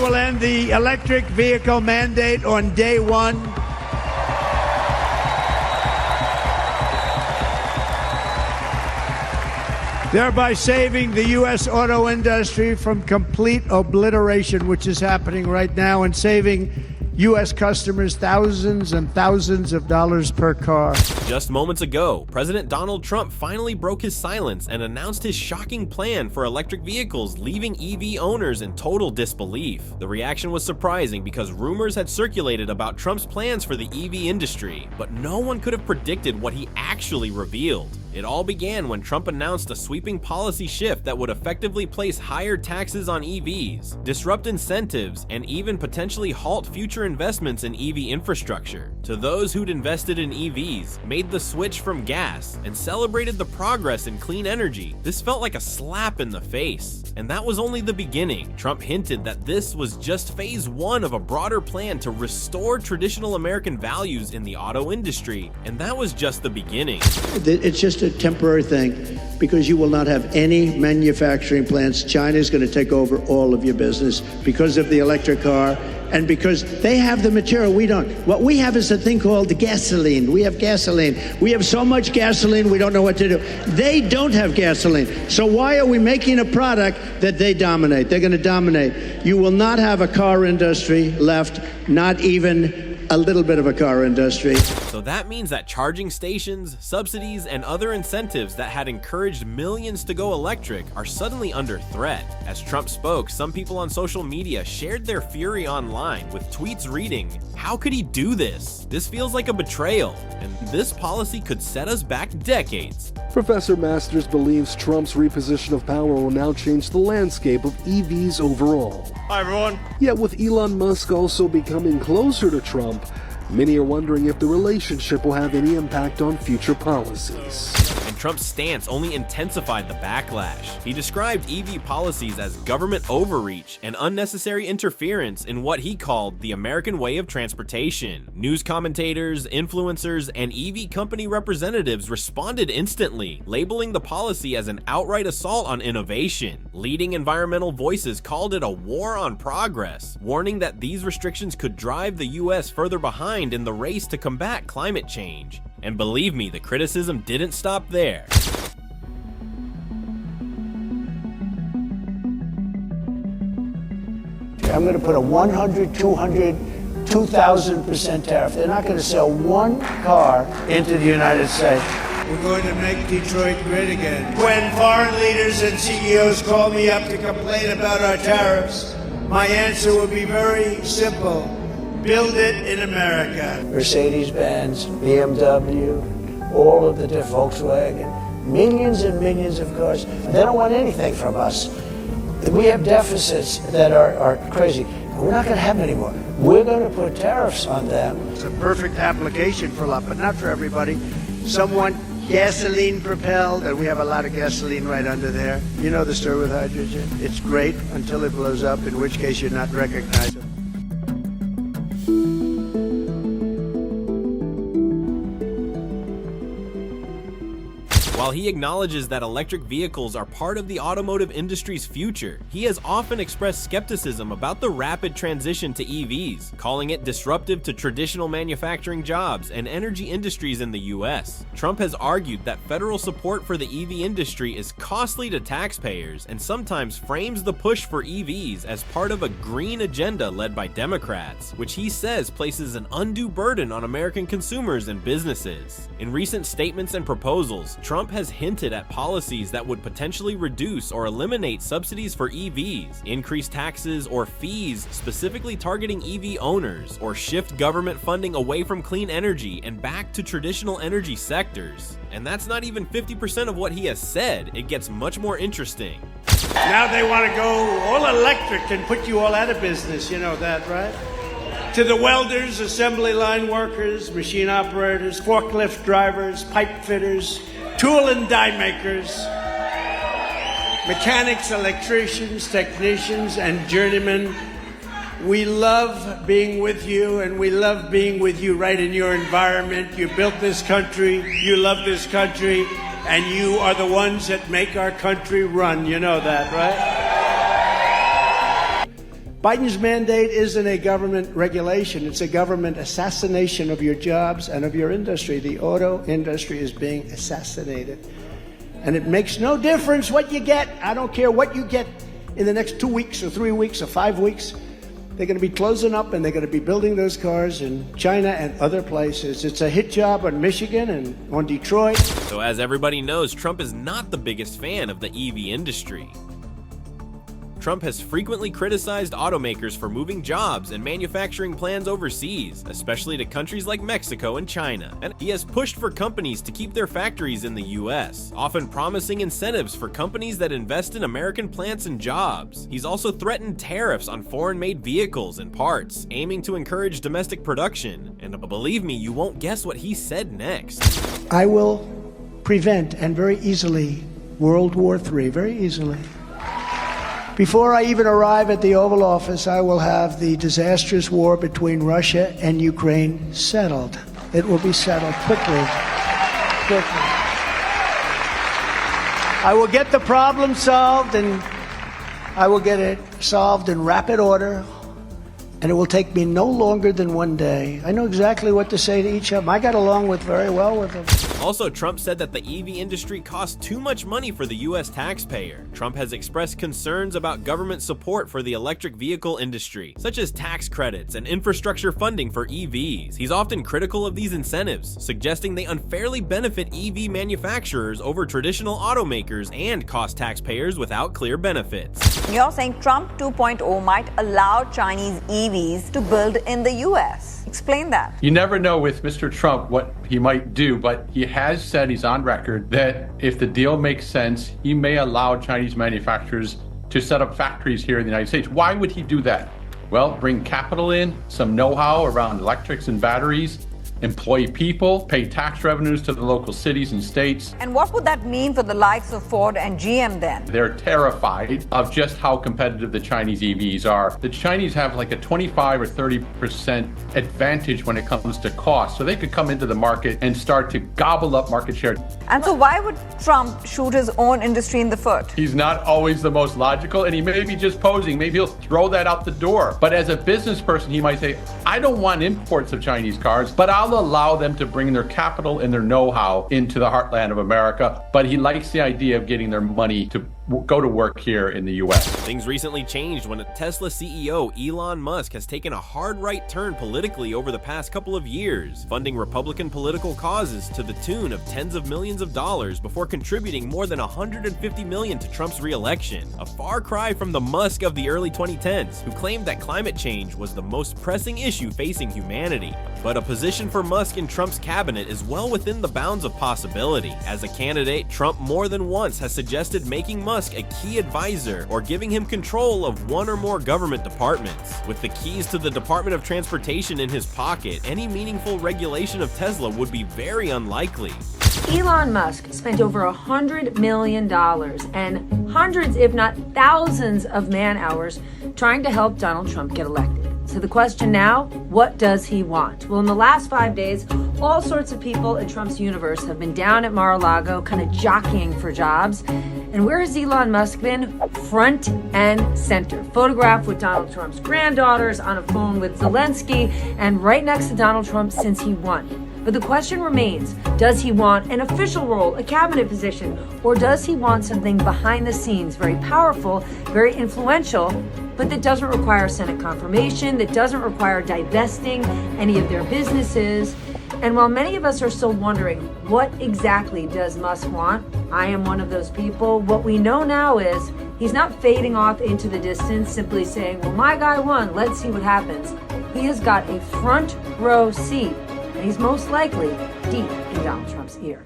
will end the electric vehicle mandate on day one. Thereby saving the U.S. auto industry from complete obliteration, which is happening right now, and saving U.S. customers thousands and thousands of dollars per car. Just moments ago, President Donald Trump finally broke his silence and announced his shocking plan for electric vehicles, leaving EV owners in total disbelief. The reaction was surprising because rumors had circulated about Trump's plans for the EV industry, but no one could have predicted what he actually revealed. It all began when Trump announced a sweeping policy shift that would effectively place higher taxes on EVs, disrupt incentives, and even potentially halt future investments in EV infrastructure. To those who'd invested in EVs, made the switch from gas, and celebrated the progress in clean energy, this felt like a slap in the face. And that was only the beginning. Trump hinted that this was just phase one of a broader plan to restore traditional American values in the auto industry, and that was just the beginning. It's just a temporary thing because you will not have any manufacturing plants. China is going to take over all of your business because of the electric car and because they have the material we don't. What we have is a thing called gasoline. We have gasoline. We have so much gasoline we don't know what to do. They don't have gasoline. So why are we making a product that they dominate? They're going to dominate. You will not have a car industry left, not even a little bit of a car industry. So that means that charging stations, subsidies, and other incentives that had encouraged millions to go electric are suddenly under threat. As Trump spoke, some people on social media shared their fury online with tweets reading, "How could he do this? This feels like a betrayal, and this policy could set us back decades." Professor Masters believes Trump's reposition of power will now change the landscape of EVs overall. Hi, everyone. Yet with Elon Musk also becoming closer to Trump, many are wondering if the relationship will have any impact on future policies. And Trump's stance only intensified the backlash. He described EV policies as government overreach and unnecessary interference in what he called the American way of transportation. News commentators, influencers, and EV company representatives responded instantly, labeling the policy as an outright assault on innovation. Leading environmental voices called it a war on progress, warning that these restrictions could drive the U.S. further behind in the race to combat climate change. And believe me, the criticism didn't stop there. I'm going to put a 100, 200, 2,000% tariff. They're not going to sell one car into the United States. We're going to make Detroit great again. When foreign leaders and CEOs call me up to complain about our tariffs, my answer will be very simple. Build it in America. Mercedes-Benz, BMW, all of the Volkswagen, millions and millions of cars. They don't want anything from us. We have deficits that are crazy. We're not going to have any more. We're going to put tariffs on them. It's a perfect application for a lot, but not for everybody. Someone gasoline propelled, and we have a lot of gasoline right under there. You know the story with hydrogen. It's great until it blows up, in which case you're not recognizable. While he acknowledges that electric vehicles are part of the automotive industry's future, he has often expressed skepticism about the rapid transition to EVs, calling it disruptive to traditional manufacturing jobs and energy industries in the US. Trump has argued that federal support for the EV industry is costly to taxpayers and sometimes frames the push for EVs as part of a green agenda led by Democrats, which he says places an undue burden on American consumers and businesses. In recent statements and proposals, Trump has hinted at policies that would potentially reduce or eliminate subsidies for EVs, increase taxes or fees specifically targeting EV owners, or shift government funding away from clean energy and back to traditional energy sectors. And that's not even 50% of what he has said. It gets much more interesting. Now they want to go all electric and put you all out of business. You know that, right? To the welders, assembly line workers, machine operators, forklift drivers, pipe fitters, tool and die makers, mechanics, electricians, technicians, and journeymen. We love being with you, and we love being with you right in your environment. You built this country, you love this country, and you are the ones that make our country run. You know that, right? Biden's mandate isn't a government regulation. It's a government assassination of your jobs and of your industry. The auto industry is being assassinated. And it makes no difference what you get. I don't care what you get in the next 2 weeks or 3 weeks or 5 weeks. They're going to be closing up and they're going to be building those cars in China and other places. It's a hit job on Michigan and on Detroit. So as everybody knows, Trump is not the biggest fan of the EV industry. Trump has frequently criticized automakers for moving jobs and manufacturing plants overseas, especially to countries like Mexico and China. And he has pushed for companies to keep their factories in the US, often promising incentives for companies that invest in American plants and jobs. He's also threatened tariffs on foreign-made vehicles and parts, aiming to encourage domestic production. And believe me, you won't guess what he said next. I will prevent, and very easily, World War III, very easily. Before I even arrive at the Oval Office, I will have the disastrous war between Russia and Ukraine settled. It will be settled quickly. I will get the problem solved, and I will get it solved in rapid order, and it will take me no longer than 1 day. I know exactly what to say to each of them. I got along very well with them. Also, Trump said that the EV industry costs too much money for the U.S. taxpayer. Trump has expressed concerns about government support for the electric vehicle industry, such as tax credits and infrastructure funding for EVs. He's often critical of these incentives, suggesting they unfairly benefit EV manufacturers over traditional automakers and cost taxpayers without clear benefits. You're saying Trump 2.0 might allow Chinese EVs to build in the U.S. Explain that. You never know with Mr. Trump what he might do, but he has said, he's on record, that if the deal makes sense, he may allow Chinese manufacturers to set up factories here in the United States. Why would he do that? Well, bring capital in, some know-how around electrics and batteries, employ people, pay tax revenues to the local cities and states. And what would that mean for the likes of Ford and GM then? They're terrified of just how competitive the Chinese EVs are. The Chinese have like a 25 or 30% advantage when it comes to cost. So they could come into the market and start to gobble up market share. And so why would Trump shoot his own industry in the foot? He's not always the most logical, and he may be just posing. Maybe he'll throw that out the door. But as a business person, he might say, I don't want imports of Chinese cars, but I'll allow them to bring their capital and their know-how into the heartland of America. But he likes the idea of getting their money to go to work here in the U.S. Things recently changed when Tesla CEO Elon Musk has taken a hard right turn politically over the past couple of years, funding Republican political causes to the tune of tens of millions of dollars before contributing more than $150 million to Trump's re-election, a far cry from the Musk of the early 2010s, who claimed that climate change was the most pressing issue facing humanity. But a position for Musk in Trump's cabinet is well within the bounds of possibility. As a candidate, Trump more than once has suggested making Musk a key advisor or giving him control of one or more government departments. With the keys to the Department of Transportation in his pocket, any meaningful regulation of Tesla would be very unlikely. Elon Musk spent over $100 million and hundreds, if not thousands, of man-hours trying to help Donald Trump get elected. So the question now, what does he want? Well, in the last 5 days, all sorts of people in Trump's universe have been down at Mar-a-Lago, kind of jockeying for jobs. And where has Elon Musk been? Front and center. Photographed with Donald Trump's granddaughters, on a phone with Zelensky, and right next to Donald Trump since he won. But the question remains, does he want an official role, a cabinet position, or does he want something behind the scenes, very powerful, very influential, but that doesn't require Senate confirmation, that doesn't require divesting any of their businesses? And while many of us are still wondering, what exactly does Musk want? I am one of those people. What we know now is he's not fading off into the distance, simply saying, well, my guy won, let's see what happens. He has got a front row seat, and he's most likely deep in Donald Trump's ear.